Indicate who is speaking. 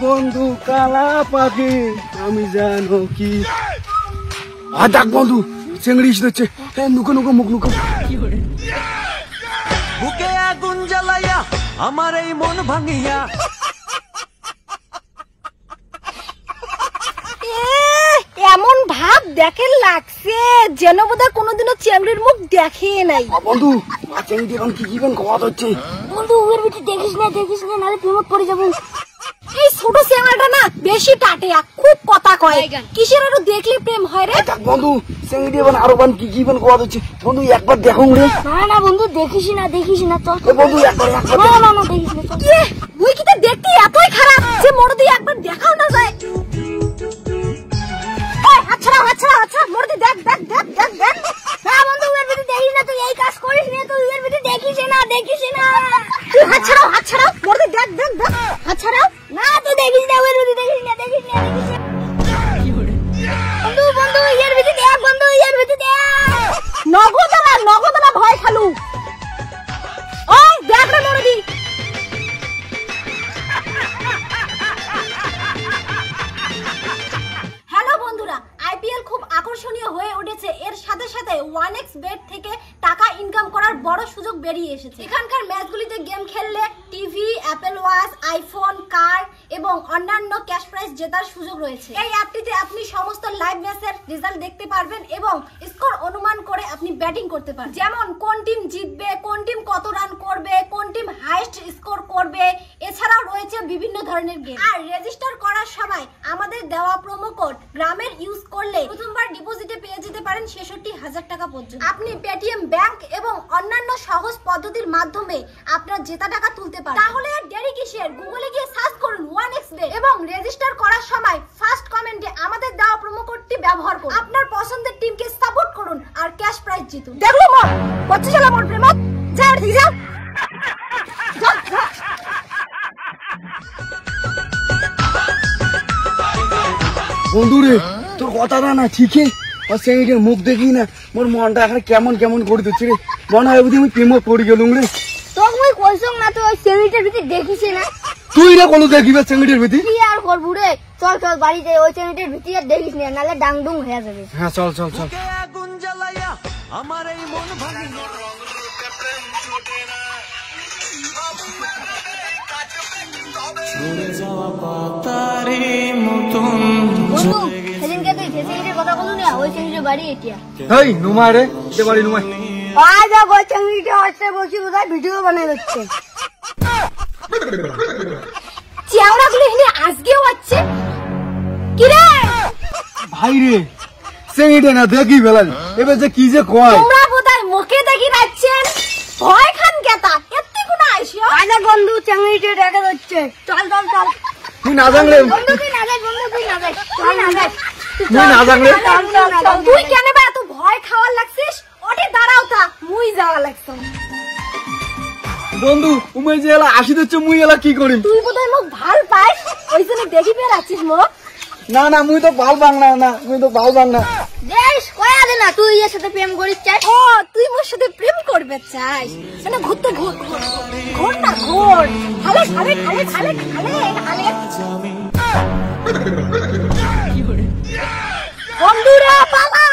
Speaker 1: বন্ধু কালা পাখি আমি জানো কি দেখ বন্ধু চিংড়ি এসেছে নুকো নুকো মুখ নুকো
Speaker 2: বুকে আগুন জ্বালাইয়া আমার এই মন ভাঙিয়া
Speaker 3: এমন ভাব দেখে লাগছে যেন বোধহয় কোনোদিনও চিংড়ির মুখ দেখে নাই।
Speaker 1: বন্ধু চিংড়ি এখন কি কিবেন খাওয়া হচ্ছে
Speaker 3: বন্ধু ওর ভিতরে দেখিস না নালে প্রেমত পড়ে যাবো। এই ছোট চিংড়িটা না বেশি টাটিয়া খুব কথা কয় কিসের আরো দেখলে প্রেম হয় রে।
Speaker 1: বন্ধু চিংড়ি এখন আরো বান কি কিবেন খাওয়া হচ্ছে বন্ধু একবার দেখো রে।
Speaker 3: না বন্ধু দেখিস না চল
Speaker 1: বন্ধু একবার
Speaker 3: না দেখিস না চল। মুই কি দেখতে এতই খারাপ যে মরদি একবার দেখাও না যায়। আচ্ছা মরদি দেখ না বন্ধু এর ভিতরে দেখিস না তুই এই কাজ করিস না তুই এর ভিতরে দেখিস না তুই হাত ছাড়াও মরদি দেখ হাত ছাড়াও না তুই দেখিস না এর ভিতরে দেখিস না বন্ধু এর ভিতরে দেখ বন্ধু এর ভিতরে দেখ নগদলা ভয় খালু ওই দেখ রে মরদি। আইপিএল খুব আকর্ষণীয় হয়ে উঠেছে, এর সাথে সাথে 1x bet থেকে টাকা ইনকাম করার বড় সুযোগ বেরিয়ে এসেছে। এখানকার ম্যাচগুলিতে গেম খেললে টিভি, অ্যাপল ওয়াচ, আইফোন, কার এবং অন্যান্য ক্যাশ প্রাইজ জেতার সুযোগ রয়েছে। এই অ্যাপটিতে আপনি সমস্ত লাইভ ম্যাচের রেজাল্ট দেখতে পারবেন এবং স্কোর অনুমান করে আপনি ব্যাটিং করতে পারবেন, যেমন কোন টিম জিতবে, কোন টিম কত রান করবে, কোন টিম হাইয়েস্ট স্কোর করবে। এছাড়াও রয়েছে বিভিন্ন ধরনের গেম। আর রেজিস্টার করার সময় আমাদের দেওয়া প্রোমো কোড গ্রামের ইউজ করলে প্রথমবার ডিপোজিটে পেয়ে যেতে পারেন ৬৬,০০০ টাকা পর্যন্ত। আপনি পেটিএম ব্যাংক এবং অন্যান্য সহজ পদ্ধতির মাধ্যমে আপনার জেতা টাকা তুলতে পারেন। তাহলে আর দেরি কিসের, গুগলে গিয়ে সার্চ করুন 1x bet এবং রেজিস্টার করার সময় ফার্স্ট কমেন্টে আমাদের দেওয়া প্রোমো কোডটি ব্যবহার করুন। আপনার পছন্দের টিমকে সাপোর্ট করুন আর ক্যাশ প্রাইজ জিতুন। দেখলো মা বচ্চা চলা মোর প্রেমত যাও ঠিক যাও।
Speaker 1: বন্ধু রে তোর কথাটা না ঠিকই চিংড়ির মুখ দেখি না মোর মনটা এখন কেমন করে দিচ্ছে রে, মনে হয় বুঝি আমি প্রেমত পড়ে গেলুম রে।
Speaker 3: তোকে মুই কইছং না তুই ওই চিংড়িটার ভিতরে দেখিস না,
Speaker 1: তুই না কোনো দেখিবে চিংড়ির ভিতরে
Speaker 3: কি আর করবো রে। চল বাড়ি যাই, ওই চিংড়িটার ভিতরে আর দেখিস না নালে ডাংডুং হয়ে যাবে।
Speaker 1: হ্যাঁ চল
Speaker 2: বুকে আগুন জ্বালাইয়া আমার এই মন ভাঙিয়া
Speaker 3: সেদিনকে তুই যে চিংড়ির কথা বলু না ওই চিংড়ির বাড়ি এটা।
Speaker 1: এই নুমাই রে যে বাড়ি নুমাই
Speaker 3: আজ ওই চিংড়িটা হচ্ছে বসে বোধহয় ভিডিও বানাই দিচ্ছে। চিংড়াগুলো এখানে আজকেও আছে কি রে
Speaker 1: ভাই রে চিংড়িটা না দেখি ফেলালি এবার যে কি যে কয়।
Speaker 3: তোমরা বোধহয় মুখে দেখি যাচ্ছেন ভয় খান কেতা এত্তি কোন আইসো। আরে বন্ধু চিংড়িটা দেখা যাচ্ছে, চল
Speaker 1: তুই না জানলে
Speaker 3: বন্ধু তুই না যাই বন্ধু তুই না যাই তুই কেন বা এত ভয় খাওয়ার লাগছিস? ওঠে দাঁড়াও তা মুই যাওয়া লাগছে।
Speaker 1: বন্ধু উমে যে এলা আসি দিচ্ছে মুই এলা কি করি?
Speaker 3: তুই বোধহয় মুখ ভাল পাইস ওই জন্য দেখি পেয়ে রাখছিস মুখ।
Speaker 1: না মুই তো ভাল বাংলা না, মুই তো ভাল বাংলা
Speaker 3: বেশ কয়া দে না তুই এর সাথে প্রেম করিস চাই। ও তুই মোর সাথে প্রেম করবে চাই মানে ঘুরতে ঘোর না ঘোর খালে বন্ধুরা পালা।